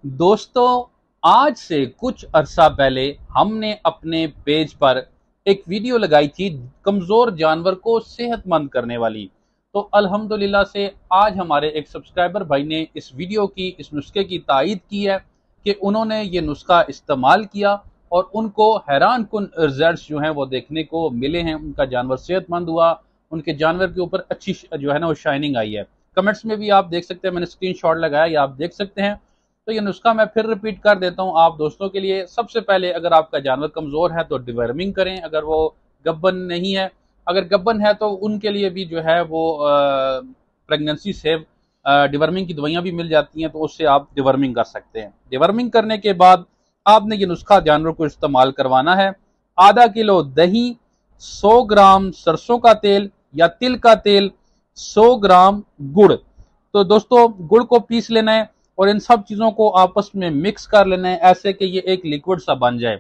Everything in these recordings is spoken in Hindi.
दोस्तों, आज से कुछ अरसा पहले हमने अपने पेज पर एक वीडियो लगाई थी कमज़ोर जानवर को सेहतमंद करने वाली। तो अल्हम्दुलिल्लाह से आज हमारे एक सब्सक्राइबर भाई ने इस वीडियो की इस नुस्खे की तायीद की है कि उन्होंने ये नुस्खा इस्तेमाल किया और उनको हैरान कुन रिजल्ट्स जो हैं वो देखने को मिले हैं। उनका जानवर सेहतमंद हुआ, उनके जानवर के ऊपर अच्छी जो है ना वो शाइनिंग आई है। कमेंट्स में भी आप देख सकते हैं, मैंने स्क्रीनशॉट लगाया, ये आप देख सकते हैं। तो ये नुस्खा मैं फिर रिपीट कर देता हूँ आप दोस्तों के लिए। सबसे पहले अगर आपका जानवर कमज़ोर है तो डिवर्मिंग करें, अगर वो गब्बन नहीं है। अगर गब्बन है तो उनके लिए भी जो है वो प्रेगनेंसी सेव डिवर्मिंग की दवाइयाँ भी मिल जाती हैं, तो उससे आप डिवर्मिंग कर सकते हैं। डिवर्मिंग करने के बाद आपने ये नुस्खा जानवर को इस्तेमाल करवाना है। आधा किलो दही, 100 ग्राम सरसों का तेल या तिल का तेल, 100 ग्राम गुड़। तो दोस्तों गुड़ को पीस लेना है और इन सब चीजों को आपस में मिक्स कर लेना है ऐसे कि ये एक लिक्विड सा बन जाए।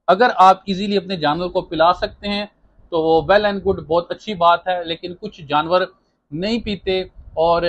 अगर आप इजीली अपने जानवर को पिला सकते हैं तो वो वेल एंड गुड, बहुत अच्छी बात है। लेकिन कुछ जानवर नहीं पीते और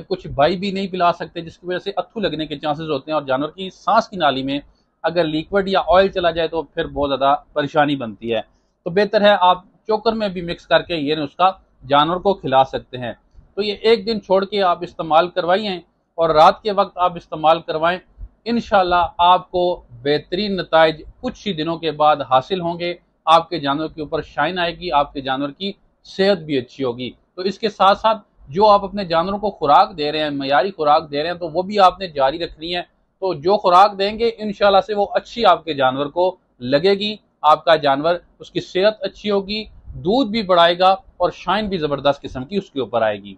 कुछ भाई भी नहीं पिला सकते, जिसकी वजह से अत्थू लगने के चांसेस होते हैं और जानवर की सांस की नाली में अगर लिक्विड या ऑयल चला जाए तो फिर बहुत ज़्यादा परेशानी बनती है। तो बेहतर है आप चोकर में भी मिक्स करके ये नुस्खा जानवर को खिला सकते हैं। तो ये एक दिन छोड़ के आप इस्तेमाल करवाइए और रात के वक्त आप इस्तेमाल करवाएं। इंशाल्लाह आपको बेहतरीन नताइज कुछ ही दिनों के बाद हासिल होंगे। आपके जानवर के ऊपर शाइन आएगी, आपके जानवर की सेहत भी अच्छी होगी। तो इसके साथ साथ जो आप अपने जानवरों को खुराक दे रहे हैं, मयारी खुराक दे रहे हैं, तो वो भी आपने जारी रखनी है। तो जो खुराक देंगे इंशाल्लाह से वो अच्छी आपके जानवर को लगेगी। आपका जानवर, उसकी सेहत अच्छी होगी, दूध भी बढ़ाएगा और शाइन भी जबरदस्त किस्म की उसके ऊपर आएगी।